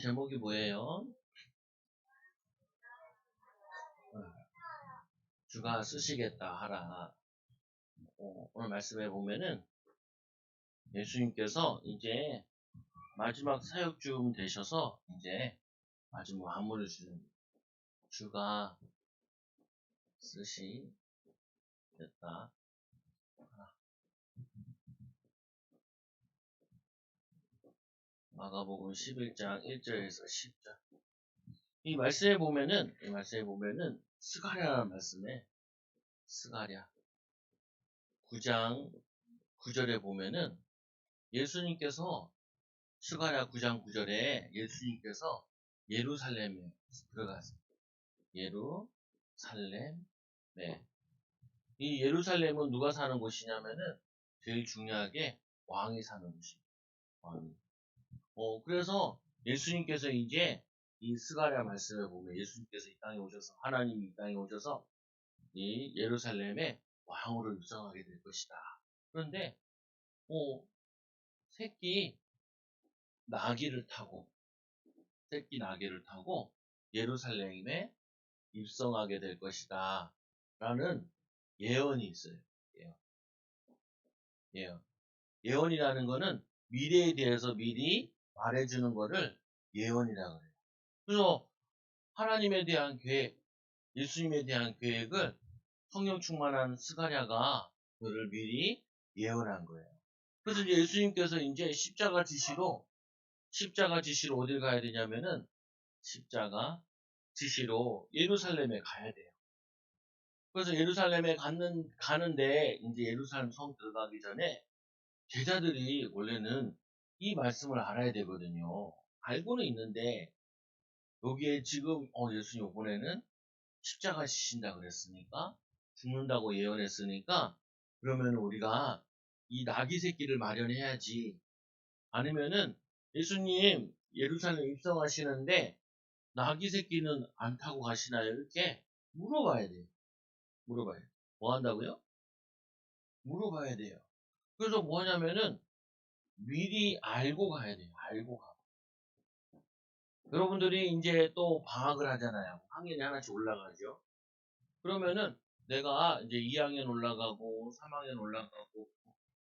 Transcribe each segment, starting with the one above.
제목이 뭐예요? 주가 쓰시겠다 하라. 오늘 말씀해 보면은 예수님께서 이제 마지막 사역중 되셔서 이제 마지막 마무리 주는 주가 쓰시겠다 하라. 마가복음 11장 1절에서 10절. 이 말씀에 보면은 스가랴라는 말씀에 스가랴 9장 9절에 보면은 예수님께서 스가랴 9장 9절에 예수님께서 예루살렘에 들어가서 예루살렘에 이 예루살렘은 누가 사는 곳이냐면은 제일 중요하게 왕이 사는 곳이에요. 왕이. 그래서 예수님께서 이제 이 스가랴 말씀을 보면 예수님께서 이 땅에 오셔서 하나님이 이 땅에 오셔서 이 예루살렘에 왕으로 입성하게 될 것이다. 그런데 새끼 나귀를 타고 예루살렘에 입성하게 될 것이다. 라는 예언이 있어요. 예언. 예언이라는 거는 미래에 대해서 미리 말해주는 거를 예언이라고 해요. 그래서 하나님에 대한 계획, 예수님에 대한 계획을 성령 충만한 스가랴가 그를 미리 예언한 거예요. 그래서 이제 예수님께서 이제 십자가 지시로 어딜 가야 되냐면은 십자가 지시로 예루살렘에 가야 돼요. 그래서 예루살렘에 가는데 이제 예루살렘 성 들어가기 전에 제자들이 원래는 이 말씀을 알아야 되거든요. 알고는 있는데 여기에 지금 예수님 이번에는 십자가 지신다 그랬으니까 죽는다고 예언했으니까 그러면 우리가 이 나귀 새끼를 마련해야지. 아니면은 예수님 예루살렘 입성하시는데 나귀 새끼는 안 타고 가시나요? 이렇게 물어봐야 돼요. 뭐 한다고요? 물어봐야 돼요. 그래서 뭐 하냐면은 미리 알고 가야 돼요. 알고 가. 여러분들이 이제 또 방학을 하잖아요. 학년이 하나씩 올라가죠. 그러면은 내가 이제 2학년 올라가고 3학년 올라가고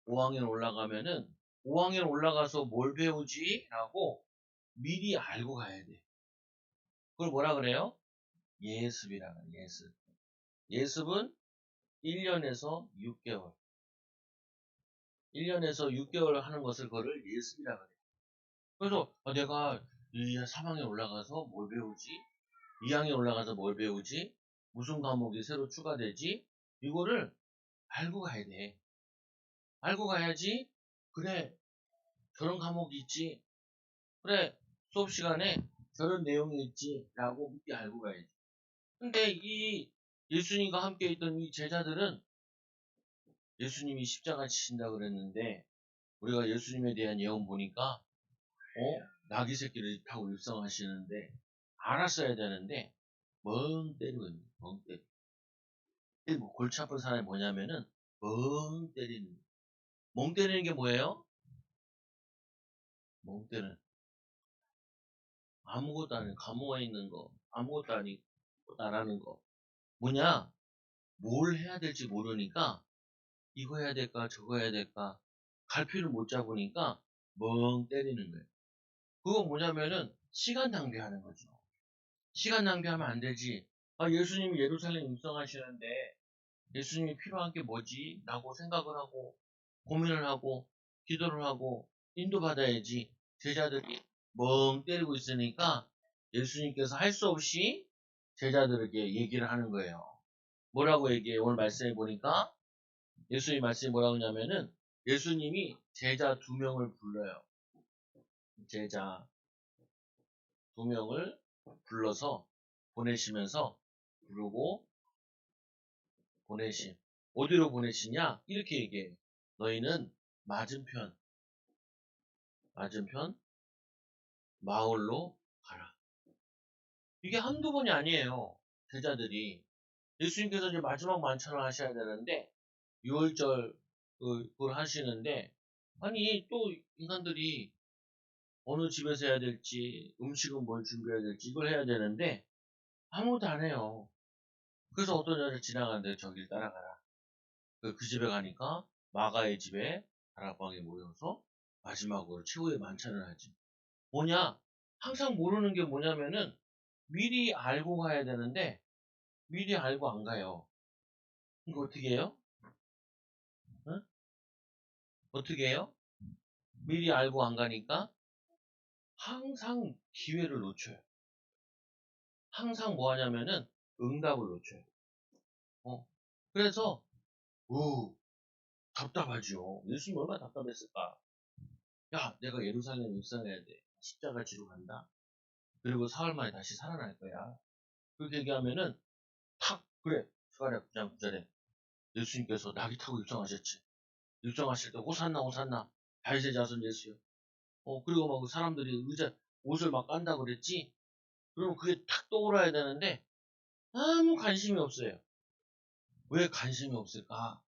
5학년 올라가면은 5학년 올라가서 뭘 배우지? 라고 미리 알고 가야 돼. 그걸 뭐라 그래요? 예습이라 그래요. 예습. 예습은 1년에서 6개월. 1년에서 6개월 하는 것을 그거를 예습이라 그래요. 그래서 내가 3학년 올라가서 뭘 배우지? 2학년 올라가서 뭘 배우지? 무슨 과목이 새로 추가되지? 이거를 알고 가야 돼. 알고 가야지. 그래, 저런 과목이 있지. 그래, 수업 시간에 저런 내용이 있지. 라고 미리 알고 가야지. 근데 이 예수님과 함께 있던 이 제자들은 예수님이 십자가 지신다 그랬는데 우리가 예수님에 대한 예언 보니까 나귀 새끼를 타고 입성하시는데 알았어야 되는데 멍 때리고 있는 거예요. 멍 때리고. 뭐 골치 아픈 사람이 뭐냐면은 멍 때리는 거예요. 멍 때리는 게 뭐예요? 멍 때리는 아무것도 아닌 감옥에 있는 거 아무것도 아니고 나라는 거 뭐냐? 뭘 해야 될지 모르니까 이거 해야 될까 저거 해야 될까 갈피를 못 잡으니까 멍 때리는 거예요. 그거 뭐냐면은 시간 낭비하는 거죠. 시간 낭비하면 안 되지. 예수님이 예루살렘 입성하시는데 예수님이 필요한 게 뭐지? 라고 생각을 하고 고민을 하고 기도를 하고 인도받아야지. 제자들이 멍 때리고 있으니까 예수님께서 할 수 없이 제자들에게 얘기를 하는 거예요. 뭐라고 얘기해요? 오늘 말씀해 보니까 예수님 말씀이 뭐라고 하냐면은 예수님이 제자 2명을 불러요. 제자 2명을 불러서 보내시면서 부르고 보내심. 어디로 보내시냐? 이렇게 얘기해요. 너희는 맞은편 마을로 가라. 이게 한두 번이 아니에요. 제자들이. 예수님께서 이제 마지막 만찬을 하셔야 되는데 6월절 그걸 하시는데 아니 또 인간들이 어느 집에서 해야 될지, 음식은 뭘 준비해야 될지, 이걸 해야 되는데, 아무도 안 해요. 그래서 어떤 여자 지나가는데 저길 따라가라. 그 집에 가니까, 마가의 집에 다락방에 모여서, 마지막으로 최후의 만찬을 하지. 뭐냐? 항상 모르는 게 뭐냐면은, 미리 알고 가야 되는데, 미리 알고 안 가요. 이거 어떻게 해요? 응? 어떻게 해요? 미리 알고 안 가니까, 항상 기회를 놓쳐요. 항상 뭐 하냐면은 응답을 놓쳐요. 그래서 답답하죠. 예수님 얼마나 답답했을까. 야, 내가 예루살렘 입성해야 돼. 십자가 지러 간다. 그리고 사흘 만에 다시 살아날 거야. 그렇게 얘기하면은 탁 그래. 스가랴 9장 9절에 예수님께서 나귀 타고 입성하셨지. 입성하실 때 호산나 호산나 다윗의 자손 예수요. 그리고 막 사람들이 의자 옷을 막 깐다 그랬지. 그러면 그게 탁 떠올라야 되는데 아무 관심이 없어요. 왜 관심이 없을까?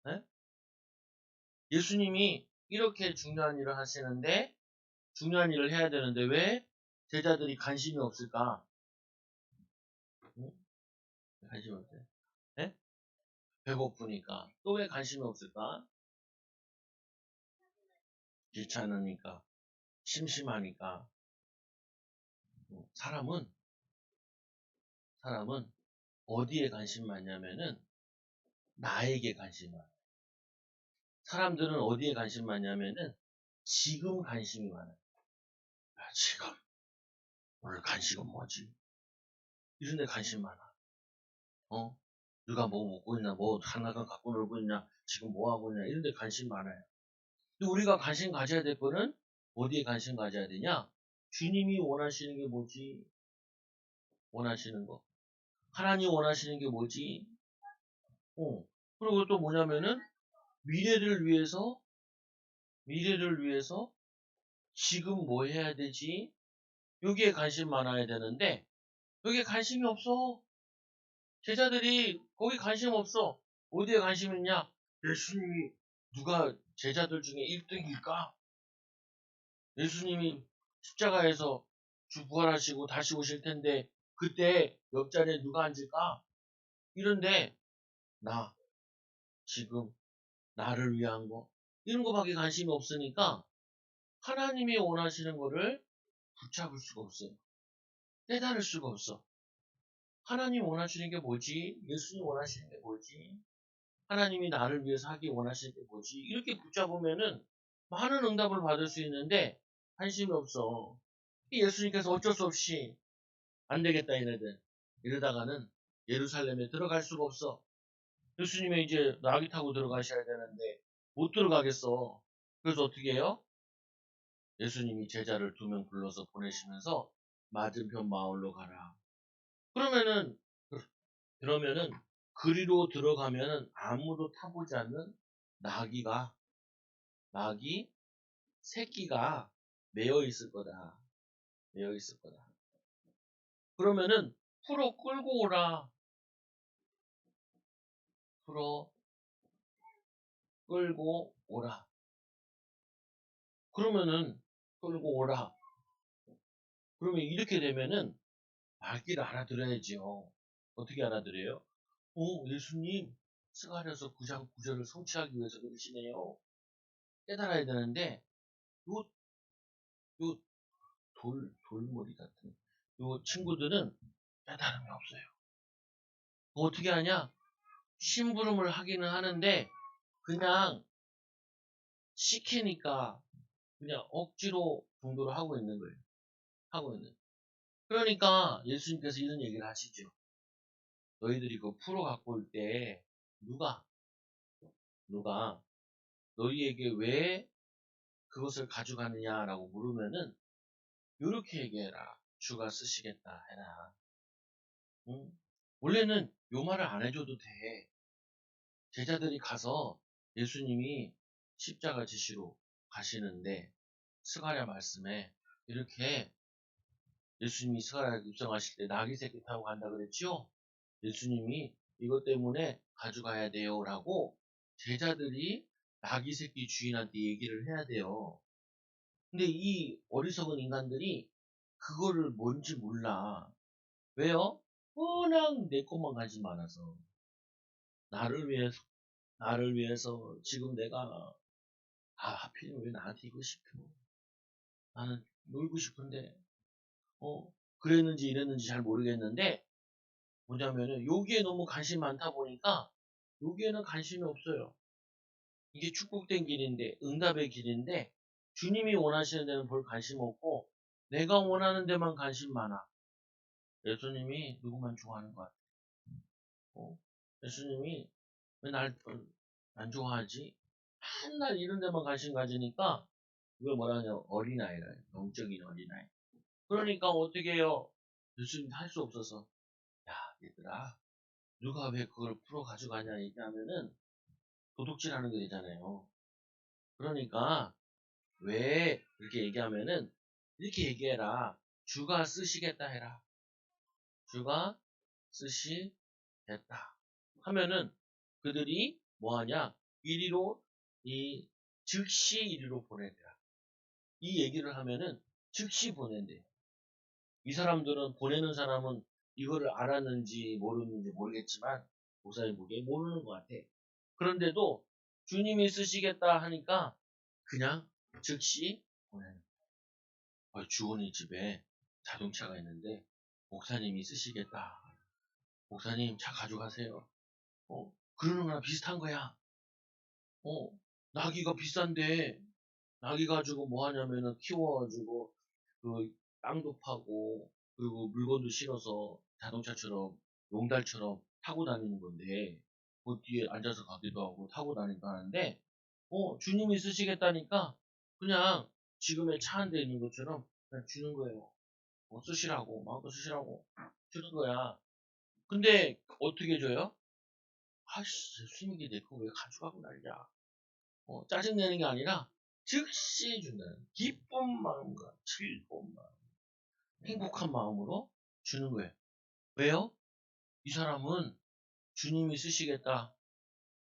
네? 예수님이 이렇게 중요한 일을 하시는데, 중요한 일을 해야 되는데, 왜 제자들이 관심이 없을까? 응? 관심이 없어요. 네? 배고프니까. 또 왜 관심이 없을까? 귀찮으니까. 심심하니까. 사람은 어디에 관심 많냐면은, 나에게 관심 많아요. 사람들은 어디에 관심 많냐면은, 지금 관심이 많아요. 야, 지금. 오늘 간식은 뭐지? 이런 데 관심 많아. 누가 뭐 먹고 있나, 뭐 하나가 갖고 놀고 있냐, 지금 뭐 하고 있냐, 이런 데 관심 많아요. 근데 우리가 관심 가져야 될 거는 어디에 관심 가져야 되냐? 주님이 원하시는 게 뭐지? 원하시는 거. 하나님 원하시는 게 뭐지? 어. 그리고 또 뭐냐면은 미래를 위해서 지금 뭐 해야 되지? 여기에 관심 많아야 되는데 여기에 관심이 없어. 제자들이 거기 관심 없어. 어디에 관심 있냐? 예수님이 누가 제자들 중에 1등일까? 예수님이 십자가에서 부활하시고 다시 오실 텐데 그때 옆자리에 누가 앉을까? 이런데 나 지금 나를 위한 거 이런 거밖에 관심이 없으니까 하나님이 원하시는 거를 붙잡을 수가 없어요. 깨달을 수가 없어. 하나님 원하시는 게 뭐지? 예수님 원하시는 게 뭐지? 하나님이 나를 위해서 하기 원하시는 게 뭐지? 이렇게 붙잡으면은 많은 응답을 받을 수 있는데 관심이 없어. 예수님께서 어쩔 수 없이 안 되겠다 얘네들. 이러다가는 예루살렘에 들어갈 수가 없어. 예수님이 이제 나귀 타고 들어가셔야 되는데 못 들어가겠어. 그래서 어떻게 해요? 예수님이 제자를 2명 불러서 보내시면서 맞은편 마을로 가라. 그러면은 그러면은 그리로 들어가면은 아무도 타보지 않는 나귀가 나귀 새끼가 매여 있을 거다. 매여 있을 거다. 그러면은 풀어 끌고 오라. 풀어 끌고 오라. 그러면은 끌고 오라. 그러면 이렇게 되면은 말귀를 알아들어야지요. 어떻게 알아들어요? 예수님 스가랴서 9장 9절을 성취하기 위해서 그러시네요. 깨달아야 되는데 요, 요 돌머리 같은 요 친구들은 깨달음이 없어요. 어떻게 하냐? 심부름을 하기는 하는데 그냥 시키니까 그냥 억지로 공부를 하고 있는 거예요. 하고 있는. 그러니까 예수님께서 이런 얘기를 하시죠. 너희들이 그 풀어 갖고 올 때 누가 너희에게 왜 그것을 가져가느냐라고 물으면은 이렇게 얘기해라. 주가 쓰시겠다 해라. 응? 원래는 요 말을 안 해줘도 돼. 제자들이 가서 예수님이 십자가 지시로 가시는데 스가랴 말씀에 이렇게 예수님이 스가랴 입성하실 때 나귀 새끼 타고 간다 그랬죠? 예수님이 이것 때문에 가져가야 돼요라고 제자들이 나귀 새끼 주인한테 얘기를 해야 돼요. 근데 이 어리석은 인간들이 그거를 뭔지 몰라. 왜요? 워낙 내 것만 관심 많아서. 나를 위해서, 나를 위해서 지금 내가, 하필이면 왜 나한테 이거 시켜? 나는 놀고 싶은데, 그랬는지 이랬는지 잘 모르겠는데, 뭐냐면은, 여기에 너무 관심 많다 보니까, 여기에는 관심이 없어요. 이게 축복된 길인데, 응답의 길인데, 주님이 원하시는 데는 별 관심 없고, 내가 원하는 데만 관심 많아. 예수님이 누구만 좋아하는 것 같아. 예수님이 왜 날 안 좋아하지? 맨날 이런 데만 관심 가지니까, 그걸 뭐라 하냐, 어린아이라, 영적인 어린아이. 그러니까 어떻게 해요? 예수님 할 수 없어서, 야, 얘들아, 누가 왜 그걸 풀어 가져가냐 얘기하면은, 도둑질하는 거 되잖아요. 그러니까, 왜, 이렇게 얘기하면은, 이렇게 얘기해라. 주가 쓰시겠다 해라. 주가 쓰시겠다. 하면은, 그들이 뭐하냐? 이리로, 즉시 이리로 보내더라. 이 얘기를 하면은, 즉시 보낸대. 이 사람들은, 보내는 사람은 이거를 알았는지 모르는지 모르겠지만, 목사님 보기에 모르는 것 같아. 그런데도, 주님이 쓰시겠다 하니까, 그냥 즉시 보내는 주원이 집에 자동차가 있는데 목사님이 쓰시겠다. 목사님 차 가져가세요. 그러는 거랑 비슷한 거야. 어, 나귀가 비싼데 나귀 가지고 뭐 하냐면은 키워가지고 그 땅도 파고 그리고 물건도 실어서 자동차처럼 용달처럼 타고 다니는 건데 그 뒤에 앉아서 가기도 하고 타고 다니기도 하는데 주님이 쓰시겠다니까 그냥 지금의 차 한 대 있는 것처럼 그냥 주는 거예요. 쓰시라고, 마음껏 쓰시라고 주는 거야. 근데 어떻게 줘요? 아씨, 예수님이 내 거 왜 가져가고 난리야. 짜증내는 게 아니라 즉시 준다는 기쁜 마음과 즐거운 마음, 행복한 마음으로 주는 거예요. 왜요? 이 사람은 주님이 쓰시겠다.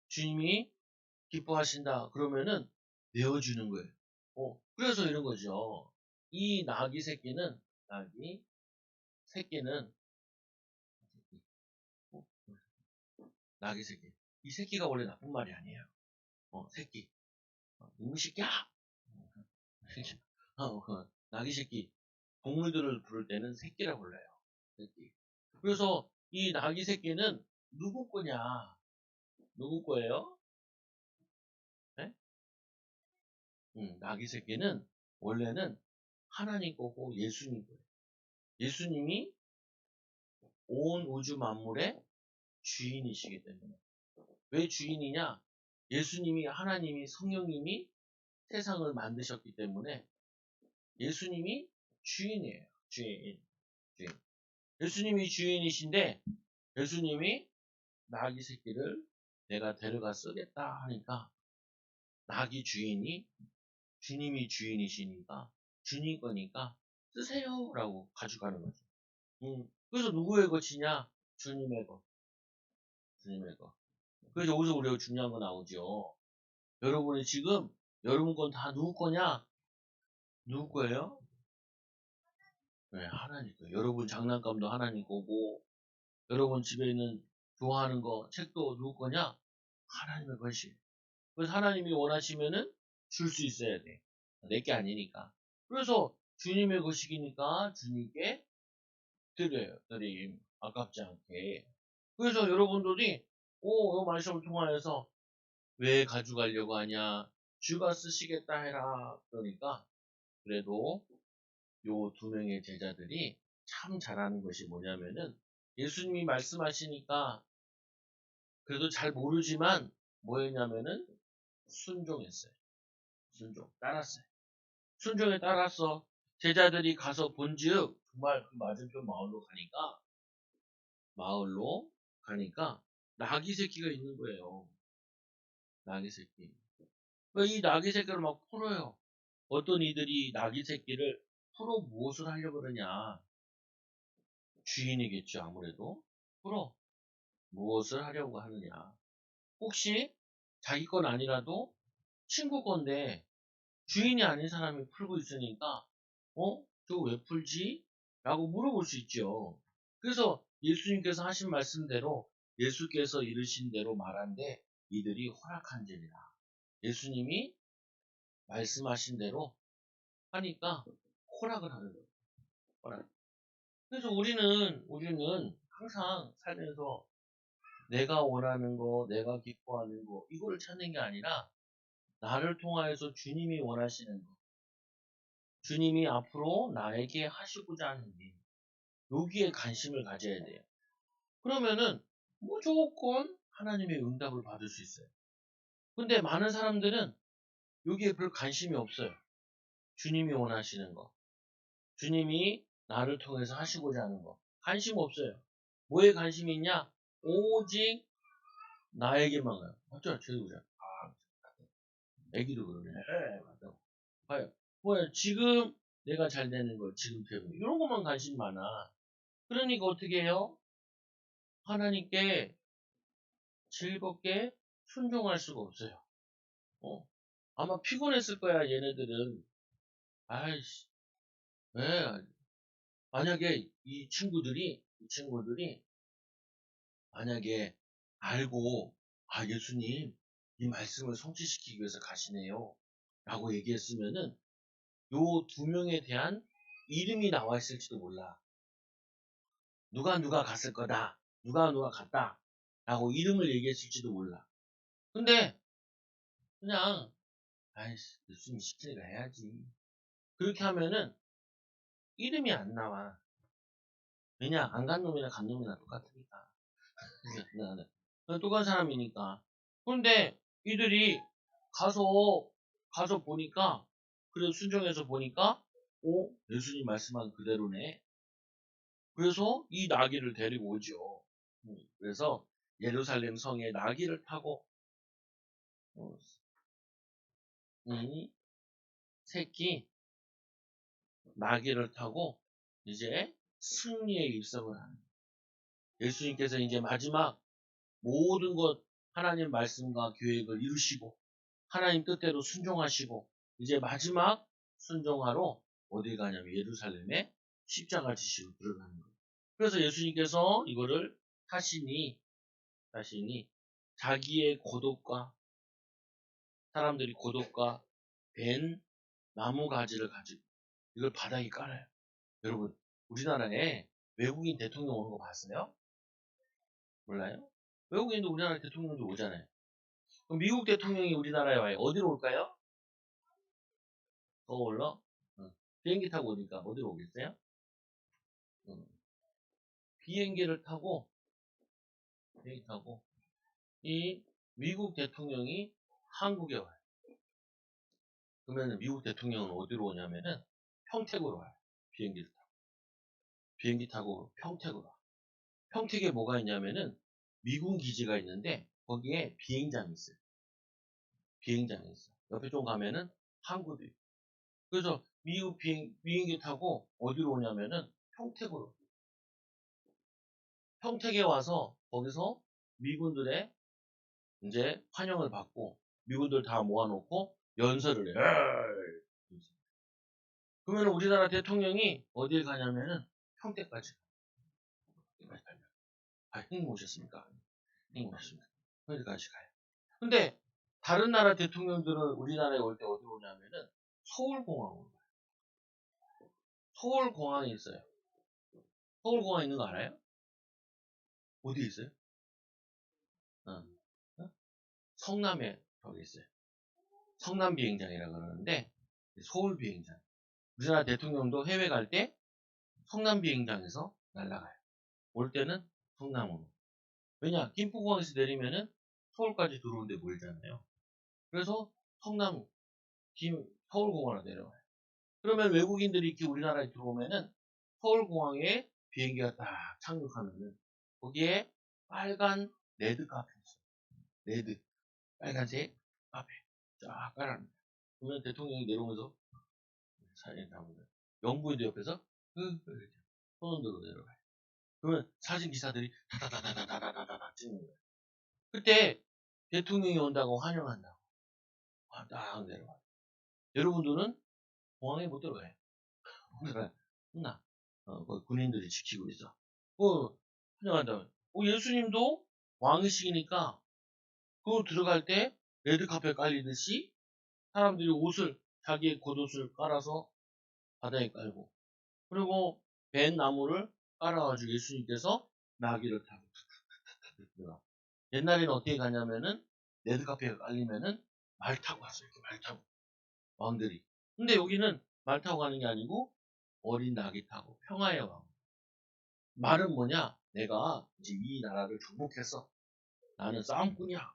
주님이 기뻐하신다. 그러면은 내어주는 거예요. 그래서 이런 거죠. 이 나귀 새끼는 어, 나귀 새끼. 이 새끼가 원래 나쁜 말이 아니에요. 새끼. 이놈의 새끼야! 나귀 새끼. 동물들을 부를 때는 새끼라 불러요. 새끼. 그래서 이 나귀 새끼는 누구 거냐? 누구 거예요? 네? 나귀 새끼는 원래는 하나님 거고 예수님 거예요. 예수님이 온 우주 만물의 주인이시기 때문에. 왜 주인이냐? 예수님이 하나님이 성령님이 세상을 만드셨기 때문에 예수님이 주인이에요. 주인. 주인. 예수님이 주인이신데 예수님이 나귀 새끼를 내가 데려가 쓰겠다 하니까 나귀 주인이 주님이 주인이시니까 주님 거니까 쓰세요라고 가져가는 거죠. 그래서 누구의 것이냐? 주님의 것. 주님의 것. 그래서 여기서 우리가 중요한 거 나오죠. 여러분이 지금 여러분 건 다 누구 거냐? 누구 거예요? 네, 하나님 거예요. 여러분 장난감도 하나님 거고 여러분 집에 있는 좋아하는 거 책도 누구 거냐? 하나님의 것이. 그래서 하나님이 원하시면은 줄 수 있어야 돼. 내 게 아니니까. 그래서 주님의 것이니까 주님께 드려요. 드림. 아깝지 않게. 그래서 여러분들이 이 말씀을 통하여서 왜 가져가려고 하냐? 주가 쓰시겠다 해라. 그러니까 그래도 요 두 명의 제자들이 참 잘하는 것이 뭐냐면은 예수님이 말씀하시니까 그래도 잘 모르지만 뭐였냐면은 순종했어요. 순종. 따랐어요. 순종에 따라서 제자들이 가서 본즉 정말 그 맞은편 마을로 가니까 나귀 새끼가 있는 거예요. 나귀 새끼. 그러니까 이 나귀 새끼를 막 풀어요. 어떤 이들이 나귀 새끼를 풀어 무엇을 하려고 그러냐. 주인이겠죠, 아무래도. 풀어 무엇을 하려고 하느냐. 혹시 자기 건 아니라도 친구 건데 주인이 아닌 사람이 풀고 있으니까 저거 왜 풀지? 라고 물어볼 수 있죠. 그래서 예수님께서 하신 말씀대로 예수께서 이르신 대로 말한데 이들이 허락한지니라. 예수님이 말씀하신 대로 하니까 허락을 하는 거예요. 허락. 그래서 우리는 항상 살면서 내가 원하는 거, 내가 기뻐하는 거, 이거를 찾는 게 아니라 나를 통하여서 주님이 원하시는 거, 주님이 앞으로 나에게 하시고자 하는 일, 여기에 관심을 가져야 돼요. 그러면은 무조건 하나님의 응답을 받을 수 있어요. 근데 많은 사람들은 여기에 별 관심이 없어요. 주님이 원하시는 거, 주님이 나를 통해서 하시고자 하는 거, 관심 없어요. 뭐에 관심이 있냐? 오직 나에게만 가요. 맞죠? 저도 그래. 애기도 그러네. 맞다고. 봐요. 뭐야, 지금 내가 잘 되는 거, 지금 되는 거, 이런 것만 관심 많아. 그러니까 어떻게 해요? 하나님께 즐겁게 순종할 수가 없어요. 어. 아마 피곤했을 거야, 얘네들은. 아이씨, 왜? 만약에 이 친구들이, 만약에 알고, 아, 예수님, 이 말씀을 성취시키기 위해서 가시네요. 라고 얘기했으면은, 요 두 명에 대한 이름이 나와 있을지도 몰라. 누가 갔을 거다. 누가 갔다. 라고 이름을 얘기했을지도 몰라. 근데, 그냥, 아이씨, 예수님 시키니까 해야지. 그렇게 하면은, 이름이 안 나와. 왜냐? 안 간 놈이나 간 놈이나 똑같으니까. 똑같은 사람이니까. 그런데 이들이 가서 보니까, 그래도 순종해서 보니까, 예수님 말씀한 그대로네. 그래서 이 나귀를 데리고 오죠. 그래서 예루살렘 성에 나귀를 타고, 이 새끼 나귀를 타고 이제 승리의 일성을 하는 거예요. 예수님께서 이제 마지막 모든 것 하나님 말씀과 계획을 이루시고 하나님 뜻대로 순종하시고 이제 마지막 순종하러 어디 가냐면 예루살렘에 십자가 지시로 들어가는 거예요. 그래서 예수님께서 이거를 자신이 자기의 고독과 사람들이 고독과 벤 나무 가지를 가지고 이걸 바닥에 깔아요. 여러분 우리나라에 외국인 대통령 오는 거 봤어요? 몰라요? 외국인도 우리나라 대통령도 오잖아요. 그럼 미국 대통령이 우리나라에 와요. 어디로 올까요? 서울로? 비행기 타고 오니까 어디로 오겠어요? 응. 비행기를 타고, 이 미국 대통령이 한국에 와요. 그러면 미국 대통령은 어디로 오냐면은 평택으로 와요. 비행기를 타고. 비행기 타고 평택으로 와. 평택에 뭐가 있냐면은 미군 기지가 있는데 거기에 비행장이 있어요. 비행장이 있어요. 옆에 좀 가면은 항구도 있고. 그래서 미국 비행기 타고 어디로 오냐면은 평택으로. 평택에 와서 거기서 미군들의 이제 환영을 받고 미군들 다 모아놓고 연설을 해요. 그러면 우리나라 대통령이 어디에 가냐면은 평택까지. 아, 형님 오셨습니까? 형님 오셨습니까? 거기까지 가요. 근데 다른 나라 대통령들은 우리나라에 올 때 어디로 오냐면은 서울공항으로 가요. 서울공항에 있어요. 서울공항 있는 거 알아요? 어디에 있어요? 어. 어? 성남에 거기 있어요. 성남 비행장이라 그러는데 서울 비행장. 우리나라 대통령도 해외 갈 때 성남 비행장에서 날아가요. 올 때는 성남으로. 왜냐? 김포공항에서 내리면은 서울까지 들어오는데 멀잖아요. 그래서 성남, 서울공항으로 내려와요. 그러면 외국인들이 이렇게 우리나라에 들어오면은 서울공항에 비행기가 딱 착륙하면은 거기에 빨간 레드 카페 있어요. 레드, 빨간색 카페 쫙 깔아놓은. 그러면 대통령이 내려오면서 사진 담으면 영부인도 옆에서 이렇게 손 흔들고 내려가요. 그러면 사진 기사들이 다다다다다다다다다 찍는 거예요. 그때 대통령이 온다고 환영한다고 딱 내려와요. 여러분들은 공항에 못 들어가요. 혼나. 거기 군인들이 지키고 있어. 환영한다. 예수님도 왕이시니까 그 들어갈 때 레드카펫 깔리듯이 사람들이 자기의 겉옷을 깔아서 바다에 깔고, 그리고 벤 나무를 깔아가지고 예수님께서 나귀를 타고 들어가. 옛날에는 어떻게 가냐면은 레드카페가 깔리면은 말 타고 갔어요. 이렇게 말 타고 왕들이. 근데 여기는 말 타고 가는 게 아니고 어린 나귀 타고 평화의 왕. 말은 뭐냐? 내가 이제 이 나라를 정복했어. 나는 싸움꾼이야.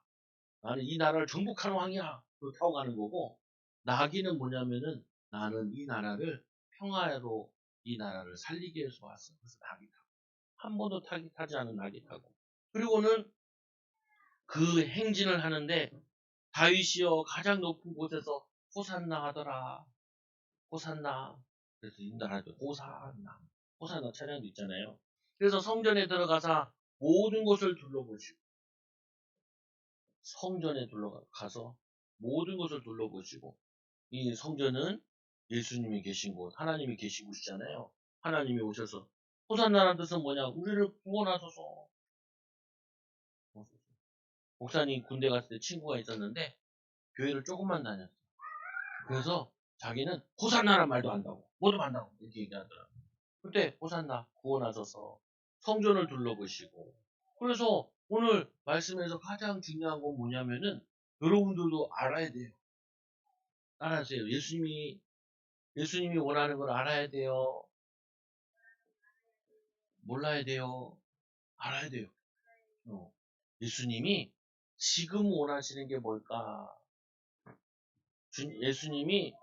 나는 이 나라를 정복하는 왕이야. 그걸 타고 가는 거고, 나귀는 뭐냐면은 나는 이 나라를 평화로 이 나라를 살리기 위해서 왔어. 그래서 나귀 타고. 한 번도 타지 않은 나귀 타고. 그리고는 그 행진을 하는데 다윗이여 가장 높은 곳에서 호산나 하더라. 호산나. 그래서 인도하죠. 호산나. 호산나 찬양도 있잖아요. 그래서 성전에 들어가서 모든 곳을 둘러보시고, 성전에 가서 모든 것을 둘러보시고, 이 성전은 예수님이 계신 곳, 하나님이 계신 곳이잖아요. 하나님이 오셔서 호산나라는 뜻은 뭐냐? 우리를 구원하소서. 목사님 군대 갔을 때 친구가 있었는데 교회를 조금만 다녔어. 그래서 자기는 호산나란 말도 안다고, 뭐도 안다고 이렇게 얘기하더라고. 그때 호산나 구원하셔서 성전을 둘러보시고. 그래서 오늘 말씀에서 가장 중요한 건 뭐냐면은 여러분들도 알아야 돼요. 따라하세요. 예수님이 원하는 걸 알아야 돼요. 몰라야 돼요. 알아야 돼요. 예수님이 지금 원하시는 게 뭘까? 예수님이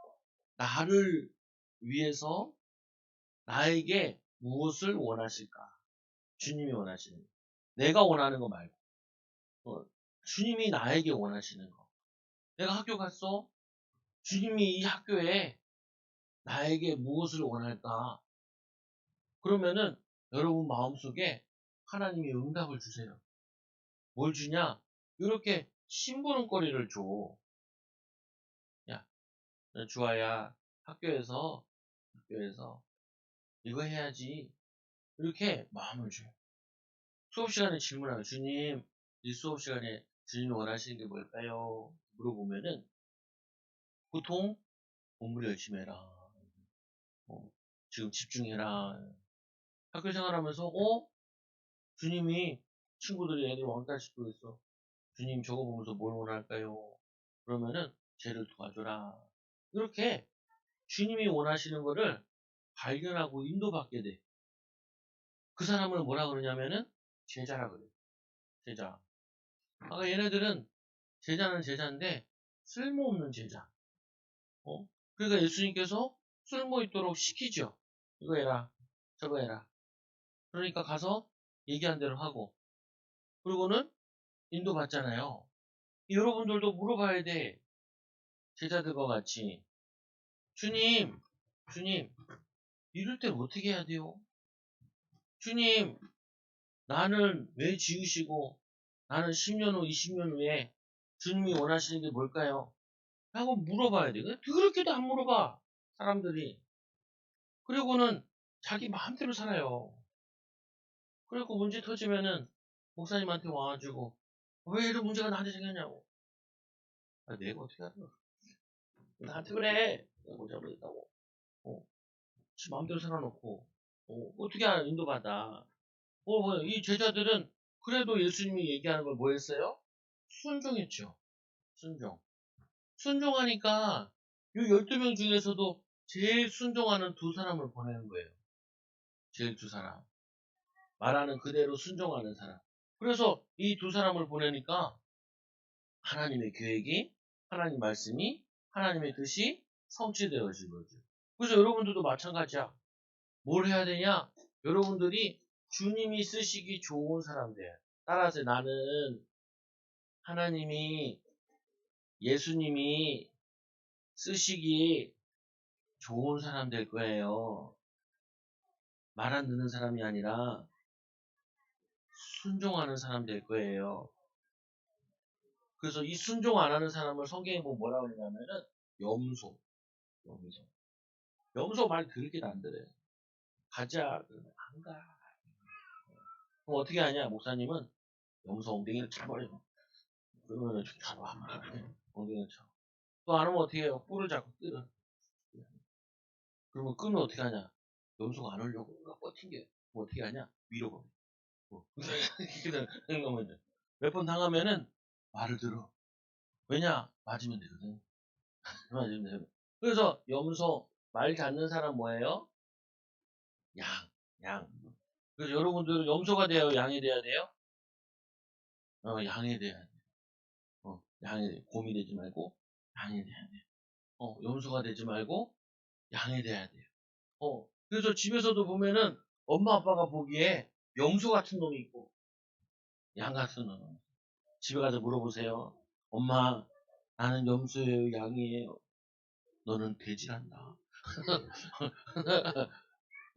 나를 위해서 나에게 무엇을 원하실까? 주님이 원하시는 거. 내가 원하는 거 말고. 주님이 나에게 원하시는 거. 내가 학교 갔어? 주님이 이 학교에 나에게 무엇을 원할까? 그러면은 여러분 마음속에 하나님이 응답을 주세요. 뭘 주냐? 이렇게 심부름거리를 줘. 야, 주아야, 학교에서 이거 해야지. 이렇게 마음을 줘요. 수업 시간에 질문하면 주님, 이 수업 시간에 주님이 원하시는 게 뭘까요? 물어보면은 보통 공부를 열심히 해라. 지금 집중해라. 학교 생활하면서 주님이 친구들이 애들 왕따 시키고 있어. 주님 저거 보면서 뭘 원할까요? 그러면은 쟤를 도와줘라. 이렇게 주님이 원하시는 거를 발견하고 인도받게 돼. 그 사람을 뭐라 그러냐면은 제자라 그래. 제자. 아까 얘네들은 제자는 제자인데 쓸모없는 제자. 그러니까 예수님께서 쓸모있도록 시키죠. 이거 해라. 저거 해라. 그러니까 가서 얘기한 대로 하고. 그리고는 인도받잖아요. 여러분들도 물어봐야 돼. 제자들과 같이. 주님, 이럴 때 어떻게 해야 돼요? 주님, 나는 왜 지으시고, 나는 10년 후, 20년 후에 주님이 원하시는 게 뭘까요? 라고 물어봐야 돼. 그렇게도 안 물어봐. 사람들이. 그리고는 자기 마음대로 살아요. 그리고 문제 터지면은 목사님한테 와가지고, 왜 이런 문제가 나한테 생겼냐고. 내가 어떻게 하냐. 나한테 그래. 내가 뭐 잘못했다고. 지 마음대로 살아놓고, 어떻게 인도받아. 이 제자들은 그래도 예수님이 얘기하는 걸 뭐 했어요? 순종했죠. 순종. 순종하니까 이 12명 중에서도 제일 순종하는 두 사람을 보내는 거예요. 제일 두 사람. 말하는 그대로 순종하는 사람. 그래서 이 두 사람을 보내니까 하나님의 계획이, 하나님 말씀이, 하나님의 뜻이 성취되어진 거죠. 그래서 여러분들도 마찬가지야. 뭘 해야 되냐? 여러분들이 주님이 쓰시기 좋은 사람들. 따라서 나는 하나님이, 예수님이 쓰시기 좋은 사람 될 거예요. 말 안 듣는 사람이 아니라 순종하는 사람 될 거예요. 그래서 이 순종 안 하는 사람을 성경에 보면 뭐라고 그러냐면은 염소. 염소. 염소 말 그렇게도 안 들어요. 가자. 그러면 안 가. 그럼 어떻게 하냐, 목사님은 염소 엉덩이를 차버려요. 그러면은 잘 와. 엉덩이를 차. 또 안 오면 어떻게 해요? 뿔을 잡고 끌어. 그러면 끄면 어떻게 하냐? 염소가 안 오려고 버틴 게 어떻게 하냐? 위로 가. 그러면 몇 번 당하면은 말을 들어. 왜냐? 맞으면 되거든. 맞으면 되거든. 그래서 염소 말 잡는 사람 뭐예요? 양, 양. 그래서 여러분들은 염소가 돼요, 양이 돼야 돼요? 양이 돼야 돼. 양이 돼. 곰이 되지 말고 양이 돼야 돼. 염소가 되지 말고 양이 돼야 돼요. 그래서 집에서도 보면은 엄마 아빠가 보기에 염소 같은 놈이 있고 양 같은 놈. 집에 가서 물어보세요. 엄마, 나는 염소예요, 양이에요. 너는 돼지란다.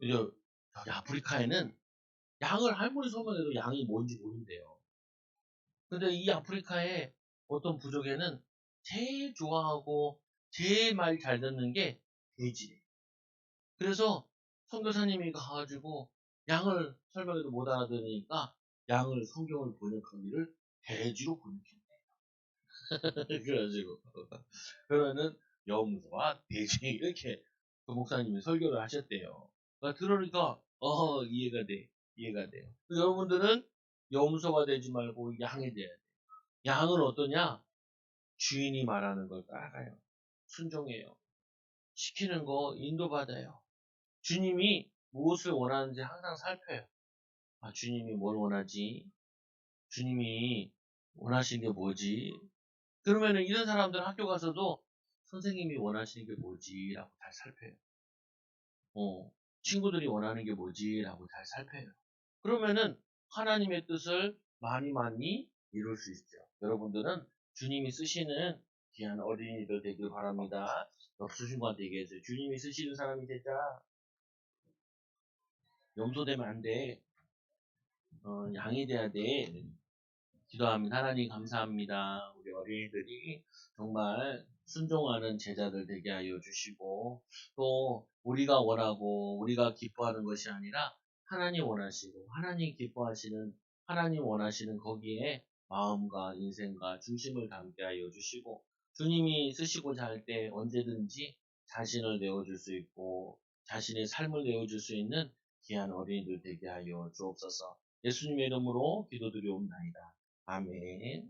이제 여기 아프리카에는 양을 할머니 소문에도 양이 뭔지 모른대요. 근데 이 아프리카의 어떤 부족에는 제일 좋아하고 제일 말 잘 듣는 게 돼지래요. 그래서 선교사님이 가가지고 양을 설명해도 못 알아들으니까 양을 성경을 번역하기를 돼지로 번역했대요. 그래가지고 그러면은 염소와 돼지 이렇게 그 목사님이 설교를 하셨대요. 그러니까 들으니까 이해가 돼. 이해가 돼요. 여러분들은 염소가 되지 말고 양이 돼야 돼. 양은 어떠냐? 주인이 말하는 걸 따라가요. 순종해요. 시키는 거 인도받아요. 주님이 무엇을 원하는지 항상 살펴요. 주님이 뭘 원하지? 주님이 원하시는 게 뭐지? 그러면은 이런 사람들은 학교 가서도 선생님이 원하시는 게 뭐지? 라고 잘 살펴요. 친구들이 원하는 게 뭐지? 라고 잘 살펴요. 그러면은 하나님의 뜻을 많이 이룰 수 있죠. 여러분들은 주님이 쓰시는 귀한 어린이들 되길 바랍니다. 옆수 친구한테 얘기해서 주님이 쓰시는 사람이 되자. 염소 되면 안 돼. 양이 돼야 돼. 기도합니다. 하나님 감사합니다. 우리 어린이들이 정말 순종하는 제자들 되게 하여 주시고 또 우리가 원하고 우리가 기뻐하는 것이 아니라 하나님 원하시고 하나님 기뻐하시는 하나님 원하시는 거기에 마음과 인생과 중심을 담게 하여 주시고 주님이 쓰시고자 할 때 언제든지 자신을 내어줄 수 있고 자신의 삶을 내어줄 수 있는 귀한 어린이들 되게 하여 주옵소서. 예수님의 이름으로 기도드리옵나이다. 아멘.